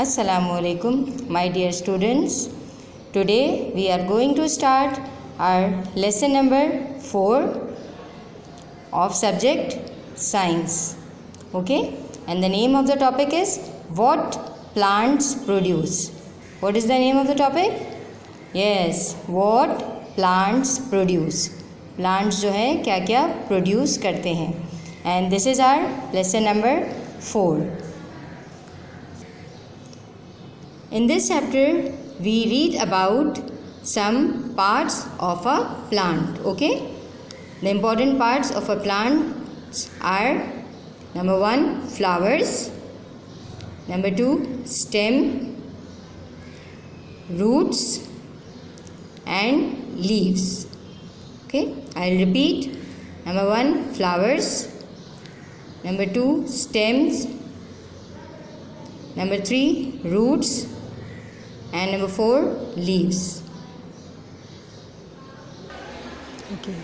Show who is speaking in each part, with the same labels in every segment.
Speaker 1: Assalamualaikum, my dear students. Today we are going to start our lesson number 4 of subject science. Okay, and the name of the topic is what plants produce. What is the name of the topic? Yes, what plants produce. Plants जो है क्या क्या produce करते हैं. And this is our lesson number 4. In this chapter, we read about some parts of a plant. Okay, the important parts of a plant are: number 1, flowers; number 2, stem, roots, and leaves. Okay, I'll repeat: number 1, flowers; number 2, stems; number 3, roots; and number 4, leaves. Okay,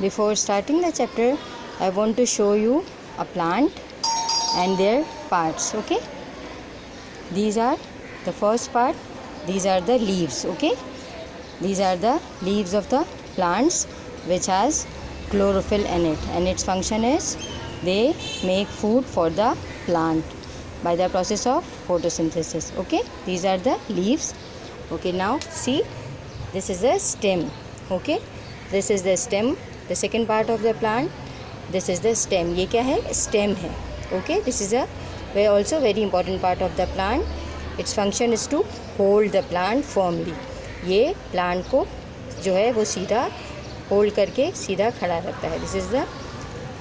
Speaker 1: before starting the chapter, I want to show you a plant and their parts. Okay, these are the first part. These are the leaves. Okay, these are the leaves of the plants which has chlorophyll in it, and its function is they make food for the plant by the process of photosynthesis. Okay, these are the leaves. Okay, now see, this is the stem. Okay, this is the stem, the second part of the plant. This is the stem. ये क्या है? Stem है. Okay, this is a also very important part of the plant. Its function is to hold the plant firmly. ये plant को जो है वो सीधा hold करके सीधा खड़ा रखता है. This is the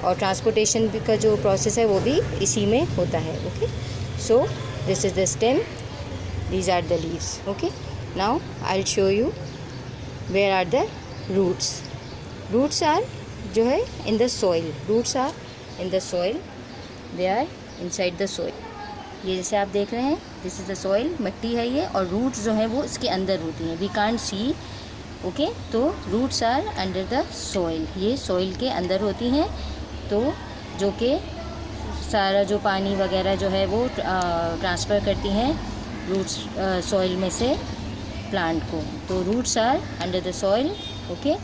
Speaker 1: और ट्रांसपोर्टेशन का जो प्रोसेस है वो भी इसी में होता है. Okay, so this is the stem, these are the leaves. Okay, now I will show you where are the roots. Roots are जो है in the soil. Roots are in the soil, they are inside the soil. ये जैसे आप देख रहे हैं, this is the soil, मिट्टी है ये, और रूट्स जो हैं वो इसके अंदर होती हैं. We can't see. ओके, तो roots are under the soil. ये सॉइल के अंदर होती हैं, तो जो कि सारा जो पानी वगैरह जो है वो ट्रांसफ़र करती हैं रूट्स सॉइल में से प्लांट को. तो roots are under the soil. Okay,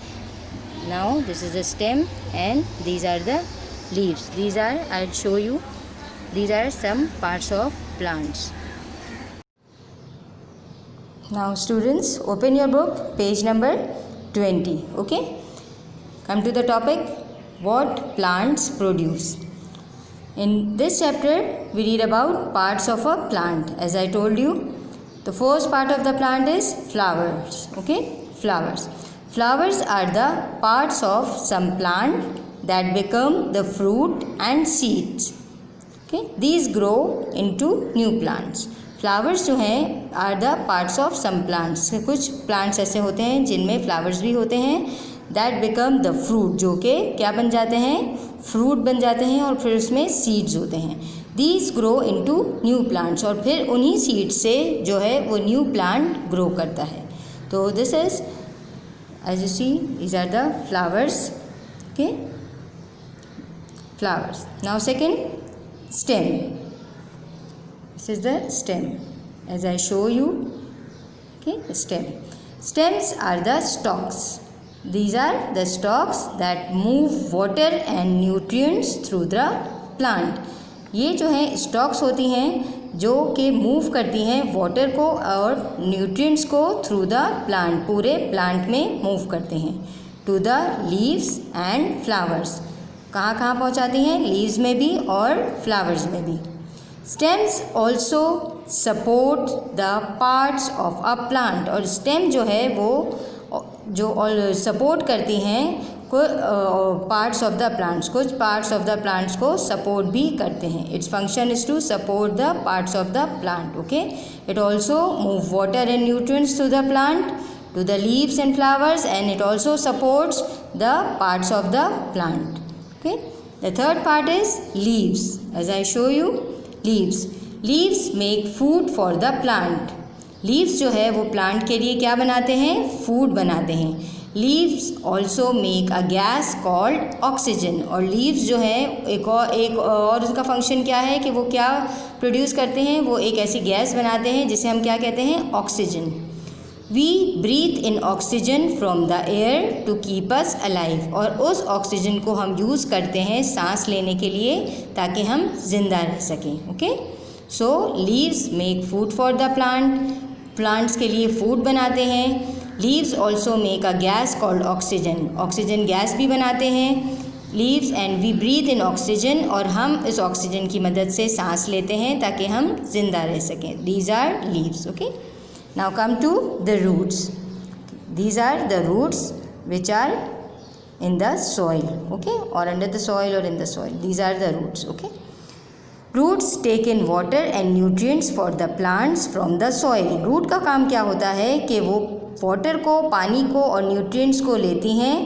Speaker 1: now this is the stem and these are the leaves. These are, I will show you, these are some parts of plants. Now students, open your book, page number 20. Okay, come to the topic what plants produce. In this chapter we read about parts of a plant. As I told you, the first part of the plant is flowers. Okay, flowers. Flowers are the parts of some plant that become the fruit and seeds. Okay, these grow into new plants. Flowers जो हैं are the parts of some plants. कुछ plants ऐसे होते हैं जिनमें flowers भी होते हैं, दैट बिकम द फ्रूट, जो कि क्या बन जाते हैं? फ्रूट बन जाते हैं, और फिर उसमें सीड्स होते हैं. These grow into new plants, और फिर उन्हीं सीड्स से जो है वो न्यू प्लांट ग्रो करता है. तो this is as you see, these are the flowers. Okay, flowers. Now second, stem. This is the stem, as I show you. Okay, stem. Stems are the stalks. These are the stalks that move water and nutrients through the plant. ये जो है stalks होती हैं जो कि move करती हैं water को और न्यूट्रिएंट्स को थ्रू द प्लांट, पूरे प्लांट में मूव करते हैं. To the leaves and flowers. कहाँ कहाँ पहुँचाती हैं? लीव्स में भी और फ्लावर्स में भी. Stems also support the parts of a plant. और स्टेम जो है वो जो सपोर्ट करती हैं पार्ट्स ऑफ द प्लांट्स, कुछ पार्ट्स ऑफ द प्लांट्स को सपोर्ट भी करते हैं. Its function is to support the parts of the plant. Okay, it also move water and nutrients to the plant, to the leaves and flowers, and it also supports the parts of the plant. Okay, the third part is leaves. As I show you, leaves. Leaves make food for the plant. Leaves जो है वो plant के लिए क्या बनाते हैं? Food बनाते हैं. Leaves also make a gas called oxygen, और लीव्स जो है एक और उसका फंक्शन क्या है कि वो क्या प्रोड्यूस करते हैं, वो एक ऐसी गैस बनाते हैं जिसे हम क्या कहते हैं, oxygen. We breathe in oxygen from the air to keep us alive, और उस ऑक्सीजन को हम यूज़ करते हैं सांस लेने के लिए ताकि हम जिंदा रह सकें। Okay, so leaves make food for the plant, plants के लिए फूड बनाते हैं। Leaves also make a gas called oxygen, oxygen gas भी बनाते हैं leaves, and we breathe in oxygen, और हम इस ऑक्सीजन की मदद से सांस लेते हैं ताकि हम जिंदा रह सकें। These are leaves. Okay, now come to the roots. These are the roots which are in the soil, okay, or under the soil or in the soil. These are the roots. Okay, roots take in water and nutrients for the plants from the soil. root का काम क्या होता है कि वो water को, पानी को और न्यूट्रिएंट्स को लेती हैं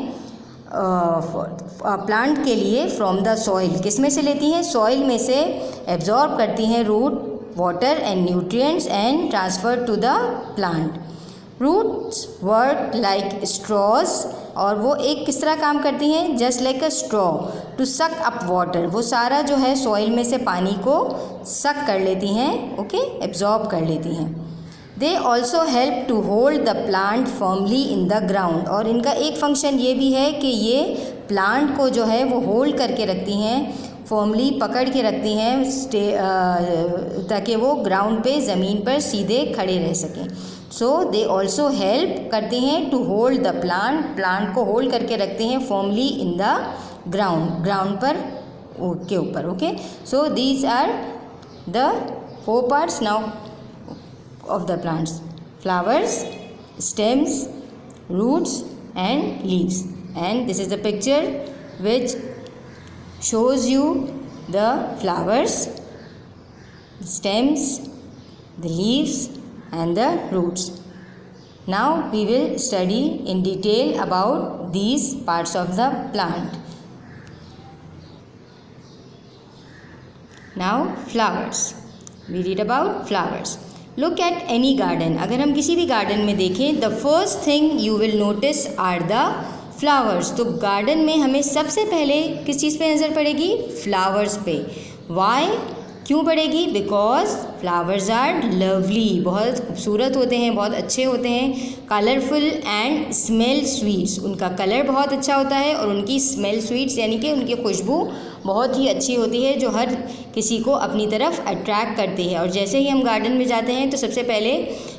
Speaker 1: प्लांट के लिए फ्रॉम द सॉइल। किस में से लेती हैं, सॉइल में से एब्जॉर्ब करती हैं root water and nutrients and transfer to the plant. Roots work like straws, और वो एक किस तरह काम करती हैं, just like a straw to suck up water, वो सारा जो है सॉइल में से पानी को suck कर लेती हैं, ओके, एब्जॉर्ब कर लेती हैं। They also help to hold the plant firmly in the ground, और इनका एक फंक्शन ये भी है कि ये प्लांट को जो है वो होल्ड करके रखती हैं, फॉर्मली पकड़ के रखती हैं ताकि वो ग्राउंड पे ज़मीन पर सीधे खड़े रह सकें। सो दे ऑल्सो हेल्प करते हैं to hold the plant, plant को होल्ड करके रखते हैं firmly in the ground, ground पर के ऊपर। Okay, so these are the 4 parts now of the plants: flowers, stems, roots and leaves. And this is the picture which shows you the flowers, the stems, the leaves and the roots. Now we will study in detail about these parts of the plant. Now flowers. We read about flowers. Look at any garden. अगर हम किसी भी garden में देखें, the first thing you will notice are the flowers. तो garden में हमें सबसे पहले किस चीज़ पे नज़र पड़ेगी, फ्लावर्स पे। वाई, क्यों पड़ेगी, बिकॉज फ्लावर्स आर लवली, बहुत खूबसूरत होते हैं, बहुत अच्छे होते हैं, कलरफुल एंड स्मेल स्वीट्स, उनका कलर बहुत अच्छा होता है और उनकी स्मेल स्वीट्स यानी कि उनकी खुशबू बहुत ही अच्छी होती है जो हर किसी को अपनी तरफ अट्रैक्ट करती है। और जैसे ही हम गार्डन में जाते हैं तो सबसे पहले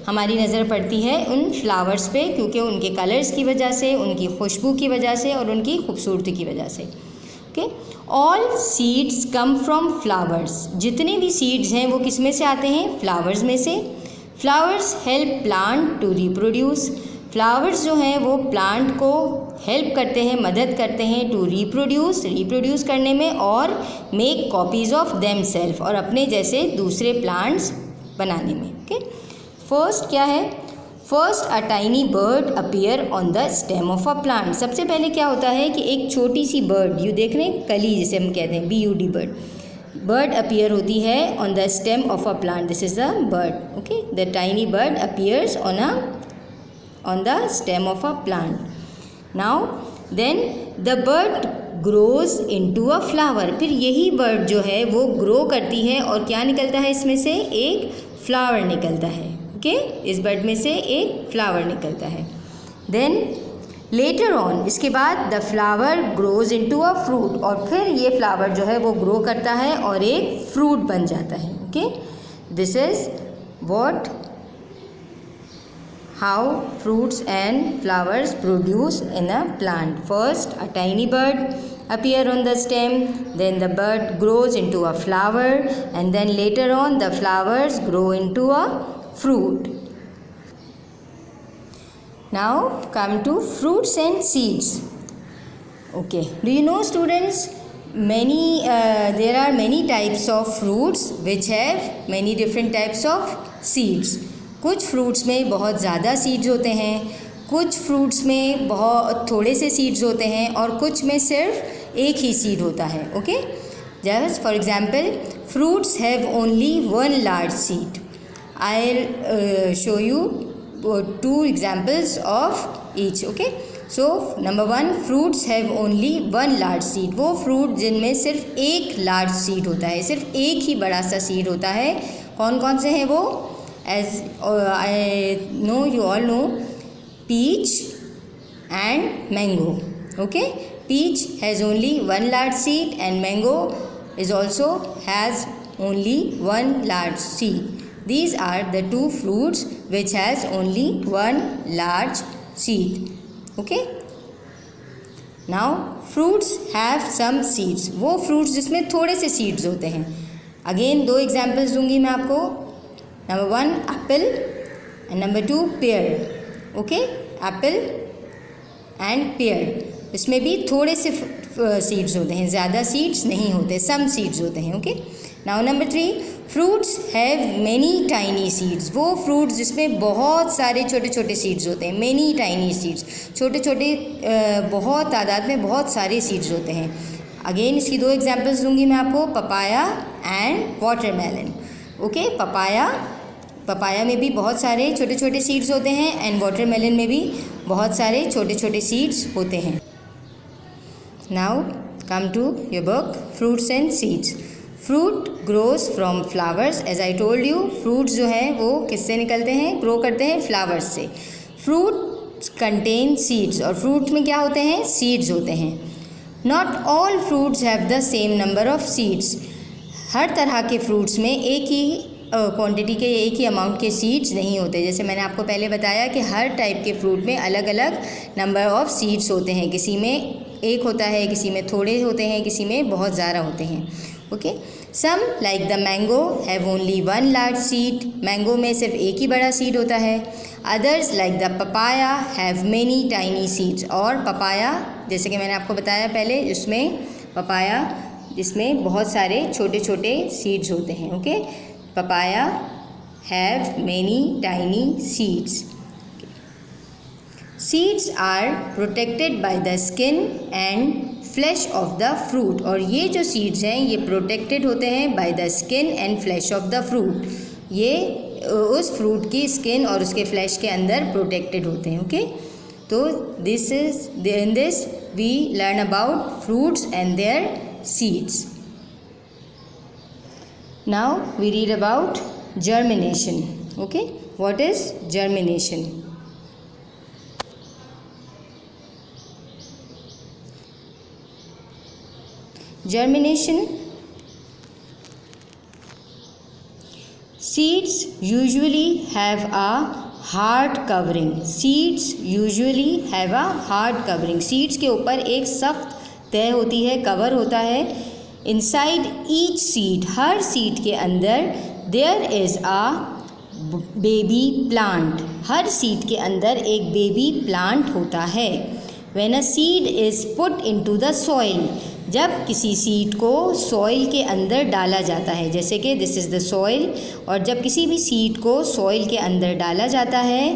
Speaker 1: हमारी नज़र पड़ती है उन फ्लावर्स पे, क्योंकि उनके कलर्स की वजह से, उनकी खुशबू की वजह से और उनकी खूबसूरती की वजह से। Okay, all seeds come from flowers, जितने भी सीड्स हैं वो किस में से आते हैं, फ्लावर्स में से। Flowers help plant to reproduce, flowers जो हैं वो प्लांट को हेल्प करते हैं, मदद करते हैं टू रिप्रोड्यूस करने में, और make copies of them self, और अपने जैसे दूसरे प्लांट्स बनाने में। ओके, फर्स्ट क्या है, first a tiny bird appear on the stem of a plant. सबसे पहले क्या होता है कि एक छोटी सी बर्ड, यू देख रहे हैं, कली जिसे हम कहते हैं, BUD बर्ड अपीयर होती है on the stem of a plant, this is the bird. Okay, the tiny bird appears on the stem of a plant. Now then the bird grows into a flower, फिर यही bird जो है वो grow करती है और क्या निकलता है इसमें से, एक फ्लावर निकलता है। ओके, इस बर्ड में से एक फ्लावर निकलता है। देन लेटर ऑन, इसके बाद the flower grows into a fruit, और फिर ये फ्लावर जो है वो ग्रो करता है और एक फ्रूट बन जाता है। Okay, this is what how fruits and flowers produce in a plant. First a tiny bird appear on the stem, then the bird grows into a flower, and then later on the flowers grow into a fruit. Now come to fruits and seeds. Okay, do you know students, there are many types of fruits which have many different types of seeds. कुछ fruits में बहुत ज़्यादा seeds होते हैं, कुछ fruits में बहुत थोड़े से सीड्स होते हैं, और कुछ में सिर्फ एक ही सीड होता है। Okay, just for example fruits have only 1 large seed. I will show you 2 examples of each. Okay, so number 1, fruits have only 1 large seed. वो फ्रूट जिनमें सिर्फ एक लार्ज सीड होता है, सिर्फ एक ही बड़ा सा सीड होता है। कौन कौन से हैं वो? As I know you all know, peach and mango. Okay, peach has only 1 large seed and mango is also has only 1 large seed. These are the 2 fruits which has only 1 large seed. Okay, now fruits have some seeds. वो fruits जिसमें थोड़े से seeds होते हैं। Again 2 examples दूंगी मैं आपको। Number 1 apple and number 2 pear. Okay, apple and pear, इसमें भी थोड़े से सीड्स होते हैं, ज़्यादा सीड्स नहीं होते, सम सीड्स होते हैं। Okay, now number 3, fruits have many tiny seeds. वो फ्रूट्स जिसमें बहुत सारे छोटे छोटे सीड्स होते हैं, मैनी टाइनी सीड्स, छोटे छोटे बहुत तादाद में बहुत सारे सीड्स होते हैं। अगेन इसकी 2 एग्जांपल्स दूंगी मैं आपको, papaya and watermelon. Okay, papaya में भी बहुत सारे छोटे छोटे सीड्स होते हैं एंड वाटरमेलन में भी बहुत सारे छोटे छोटे सीड्स होते हैं। Now come to your book, fruits and seeds. Fruit grows from flowers. As I told you, fruits जो है वो किससे निकलते हैं, ग्रो करते हैं फ्लावर्स से। Fruits contain seeds, और फ्रूट में क्या होते हैं, सीड्स होते हैं। Not all fruits have the same number of seeds. हर तरह के फ्रूट्स में एक ही क्वांटिटी के, एक ही अमाउंट के सीड्स नहीं होते। जैसे मैंने आपको पहले बताया कि हर टाइप के फ्रूट में अलग अलग नंबर ऑफ सीड्स होते हैं, किसी में एक होता है, किसी में थोड़े होते हैं, किसी में बहुत ज़्यादा होते हैं। Okay, some like the mango have only 1 large seed. Mango में सिर्फ एक ही बड़ा सीड होता है। Others like the papaya have many tiny seeds. और पपाया, जैसे कि मैंने आपको बताया पहले, इसमें पपाया इसमें बहुत सारे छोटे छोटे सीड्स होते हैं। Okay, papaya have many tiny seeds. Seeds are protected by the skin and flesh of the fruit. और ये जो seeds हैं ये protected होते हैं by the skin and flesh of the fruit. ये उस fruit की skin और उसके flesh के अंदर protected होते हैं। ओके, तो in this we learn about fruits and their seeds. Now we read about germination. Okay, what is germination? Germination, seeds usually have a hard covering. Seeds usually have a hard covering. Seeds के ऊपर एक सख्त तह होती है, cover होता है। Inside each seed, हर seed के अंदर there is a baby plant. Her seed के अंदर एक baby plant होता है। When a seed is put into the soil, जब किसी सीड को सॉइल के अंदर डाला जाता है, जैसे कि दिस इज़ द सॉइल, और जब किसी भी सीड को सॉइल के अंदर डाला जाता है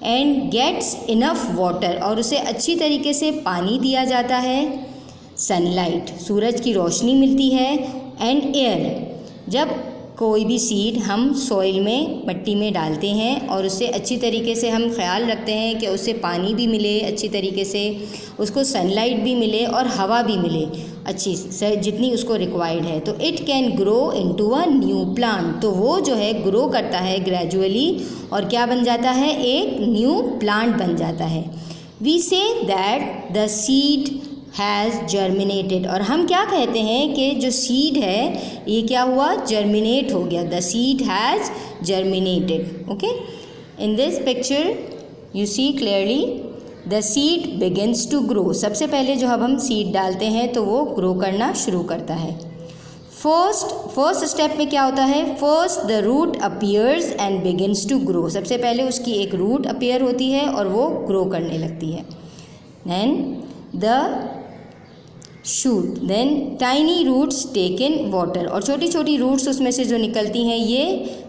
Speaker 1: एंड गेट्स इनफ वाटर, और उसे अच्छी तरीके से पानी दिया जाता है, सनलाइट, सूरज की रोशनी मिलती है, एंड एयर, जब कोई भी सीड हम सॉइल में, मिट्टी में डालते हैं और उससे अच्छी तरीके से हम ख्याल रखते हैं कि उसे पानी भी मिले अच्छी तरीके से, उसको सनलाइट भी मिले और हवा भी मिले अच्छी से, जितनी उसको रिक्वायर्ड है, तो it can grow into a new plant. तो वो जो है ग्रो करता है ग्रेजुअली और क्या बन जाता है, एक न्यू प्लांट बन जाता है। We say that the seed has germinated, और हम क्या कहते हैं कि जो सीड है ये क्या हुआ, जर्मिनेट हो गया। The seed has germinated. Okay, in this picture you see clearly the seed begins to grow. सबसे पहले जो अब हम सीड डालते हैं तो वो ग्रो करना शुरू करता है। फर्स्ट स्टेप में क्या होता है, first the root appears and begins to grow. सबसे पहले उसकी एक रूट अपीयर होती है और वो ग्रो करने लगती है। Then the shoot, then tiny roots take in water, और छोटी छोटी रूट्स उसमें से जो निकलती हैं ये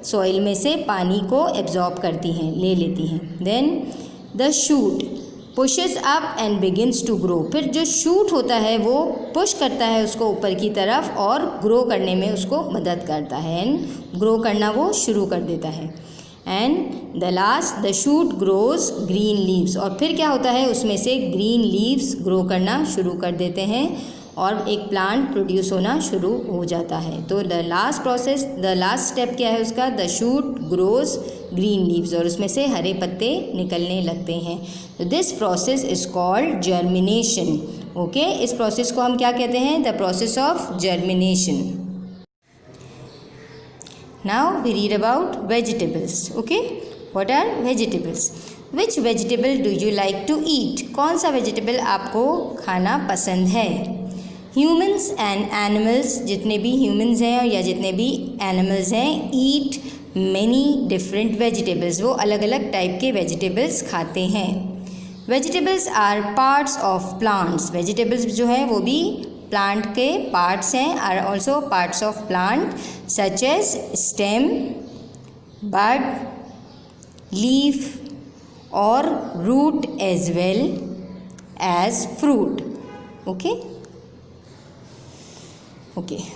Speaker 1: सॉइल में से पानी को एब्जॉर्ब करती हैं, ले लेती हैं। Then the shoot pushes up and begins to grow, फिर जो शूट होता है वो पुश करता है उसको ऊपर की तरफ और ग्रो करने में उसको मदद करता है, एंड ग्रो करना वो शुरू कर देता है। And the last the shoot grows green leaves, और फिर क्या होता है उसमें से ग्रीन लीव्स ग्रो करना शुरू कर देते हैं और एक प्लांट प्रोड्यूस होना शुरू हो जाता है। तो द लास्ट स्टेप क्या है उसका, the shoot grows green leaves, और उसमें से हरे पत्ते निकलने लगते हैं। तो this process is called germination. Okay, इस प्रोसेस को हम क्या कहते हैं, the process of germination. Now we read about vegetables. Okay, what are vegetables? Which vegetable do you like to eat? कौन सा vegetable आपको खाना पसंद है? Humans and animals, जितने भी humans हैं या जितने भी animals हैं, eat many different vegetables. वो अलग अलग टाइप के vegetables खाते हैं। Vegetables are parts of plants. Vegetables जो है वो भी प्लांट के पार्ट्स हैं, are also parts of plant such as stem, bud, leaf और root as well as fruit. Okay,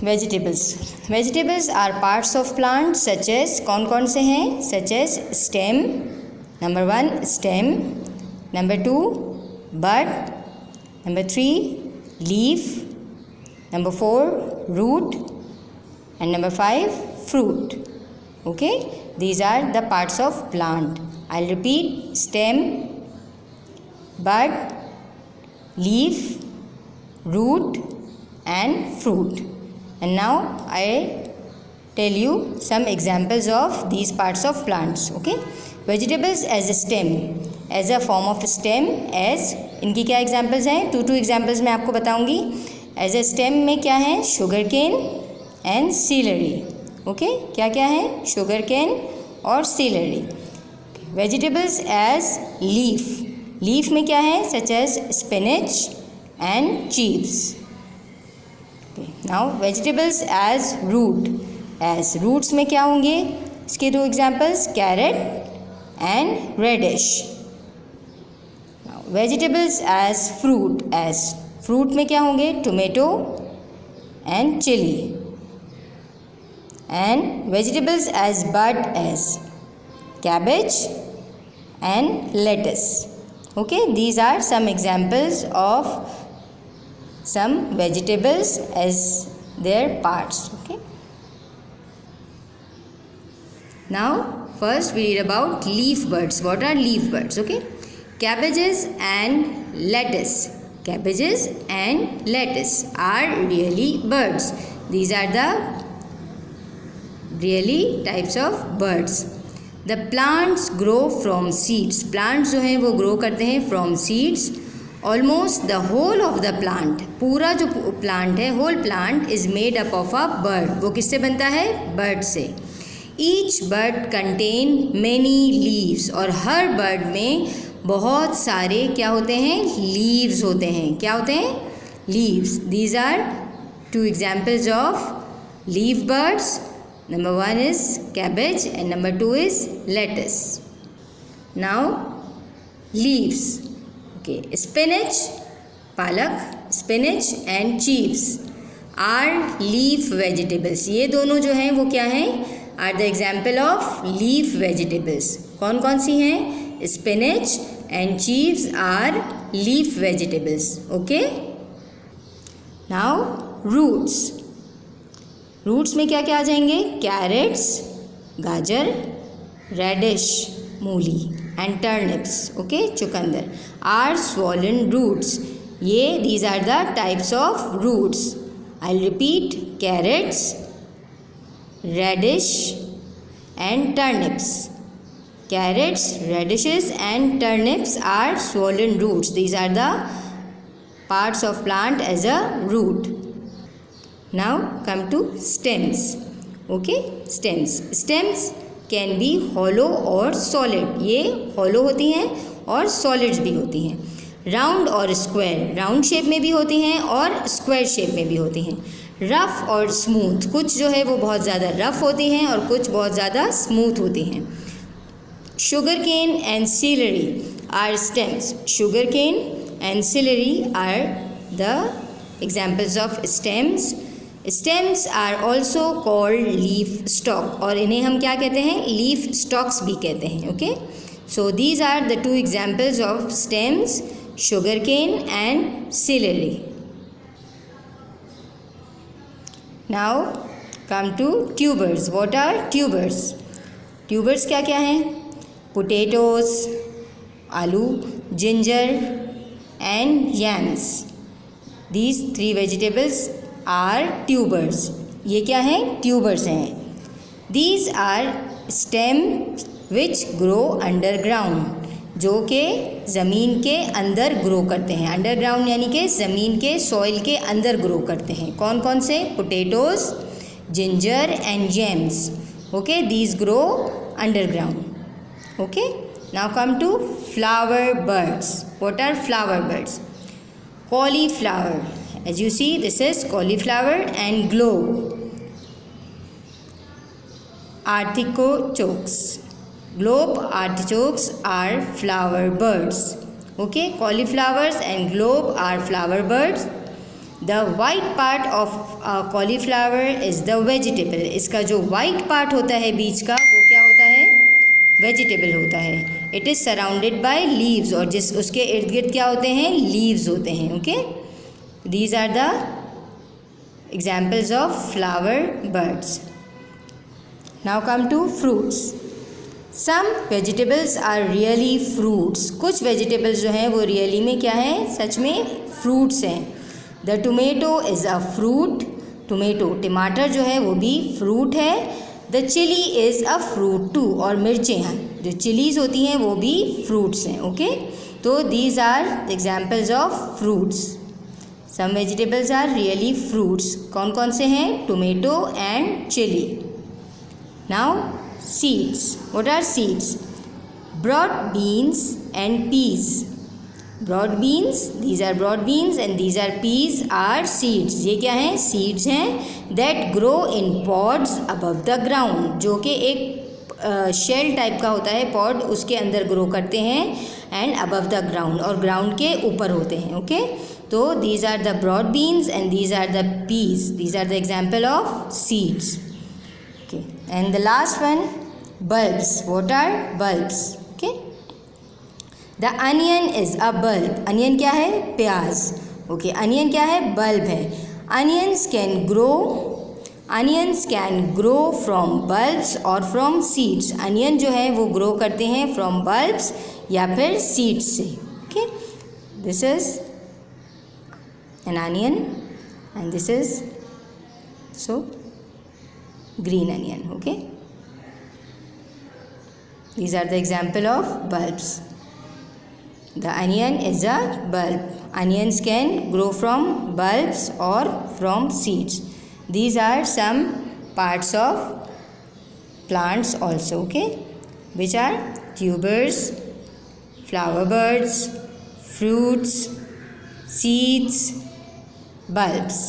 Speaker 1: vegetables are parts of plant such as, कौन कौन से हैं, such as stem, number 1 stem, number 2 bud, number 3 leaf, number 4 root, and number 5 fruit. Okay, these are the parts of plant. I'll repeat: stem, bud, leaf, root and fruit. And now I tell you some examples of these parts of plants. Okay, vegetables as a stem, as a form of stem, as इनकी क्या examples हैं, 2 examples मैं आपको बताऊंगी। As a stem में क्या है, sugar cane and celery. Okay, क्या क्या है, शुगर केन और celery. Vegetables as leaf, leaf में क्या है, such as spinach and chives. Now vegetables as root, as roots में क्या होंगे, इसके 2 examples, carrot and radish. Vegetables as fruit, as fruit में क्या होंगे, tomato and chilli. And vegetables as bud as cabbage and lettuce. Okay, these are some examples of some vegetables as their parts. Okay, now first we read about leaf buds. What are leaf birds? Okay, cabbages and lettuce. Cabbages and lettuce are really birds. These are the really types of birds. The plants grow from seeds. Plants जो हैं वो grow करते हैं from seeds. Almost the whole of the plant, पूरा जो plant है, whole plant is made up of a bud. वो किससे बनता है, bird से. Each bud contain many leaves. और हर bud में बहुत सारे क्या होते हैं, लीव्स होते हैं. क्या होते हैं, leaves. These are 2 examples of leaf buds. Number 1 is cabbage and number 2 is lettuce. Now leaves. Okay, spinach, palak, spinach and chives are leaf vegetables. ये दोनों जो हैं वो क्या हैं, are the example of leaf vegetables. कौन कौन सी हैं, spinach and chives are leaf vegetables. Okay, now roots. Roots में क्या क्या आ जाएंगे, carrots, गाजर, radish, मूली and turnips. Okay, चुकंदर are swollen roots. ये these are the types of roots. I'll repeat: carrots, radish and turnips. Carrots, radishes and turnips are swollen roots. These are the parts of plant as a root. Now come to stems. Okay, stems. Stems can be hollow or solid. ये hollow होती हैं और solids भी होती हैं. Round और square. Round shape में भी होती हैं और square shape में भी होती हैं. Rough और smooth. कुछ जो है वो बहुत ज़्यादा rough होती हैं और कुछ बहुत ज़्यादा smooth होती हैं. Sugarcane and celery are stems. Sugarcane and celery are the examples of stems. Stems are also called leaf stalk, और इन्हें हम क्या कहते हैं, लीफ स्टॉक्स भी कहते हैं. Okay, so these are the 2 examples of stems, sugar cane and celery. Now come to tubers. What are tubers? Tubers क्या क्या हैं? पोटैटोज, आलू, ginger and yams. These 3 vegetables are tubers. ये क्या हैं? ट्यूबर्स हैं. These are stems which grow underground, जो कि ज़मीन के अंदर ग्रो करते हैं. अंडरग्राउंड यानी कि ज़मीन के सॉइल के अंदर ग्रो करते हैं. कौन कौन से? Potatoes, ginger and yams. Okay, these grow underground. Okay, now come to flower birds. What are flower birds? Cauliflower. As you see, this is cauliflower and globe. Artichokes. Globe artichokes are flower birds. Okay, cauliflowers and globe are flower birds. The white part of cauliflower is the vegetable. इसका जो white part होता है बीच का, वो क्या होता है? Vegetable होता है. It is surrounded by leaves, और जिस उसके इर्द गिर्द क्या होते हैं? लीव्स होते हैं. Okay, these are the examples of flower buds. Now come to fruits. Some vegetables are really fruits. कुछ वेजिटेबल्स जो हैं वो रियली में क्या हैं? सच में फ्रूट्स हैं. The tomato is a fruit. टमाटर जो है वो भी फ्रूट है. The chilli is a fruit too, और मिर्चें हैं, जो चिलीज़ होती हैं वो भी फ्रूट्स हैं. ओके, तो these are the examples of fruits. Some vegetables are really fruits. कौन कौन से हैं? Tomato and chilli. Now seeds. What are seeds? Broad beans and peas. Broad beans, these are broad beans and these are peas are seeds. ये क्या हैं? Seeds हैं. That grow in pods above the ground, जो कि एक shell type का होता है पॉड, उसके अंदर ग्रो करते हैं. एंड अबव द ग्राउंड, और ग्राउंड के ऊपर होते हैं. ओके, तो these are the broad beans and these are the peas. These are the example of seeds. Okay, and the last one, bulbs. What are bulbs? Okay, the onion is a bulb. Onion क्या है? प्याज. Okay, onion क्या है? Bulb है. Onions can grow from bulbs और from seeds. Onion जो है वो ग्रो करते हैं फ्रॉम बल्ब्स या फिर सीड्स से. Okay, this is an onion and this is so green onion. Okay, these are the example of bulbs. The onion is a bulb. Onions can grow from bulbs or from seeds. These are some parts of plants also, okay, which are tubers, flower birds, fruits, seeds, bulbs.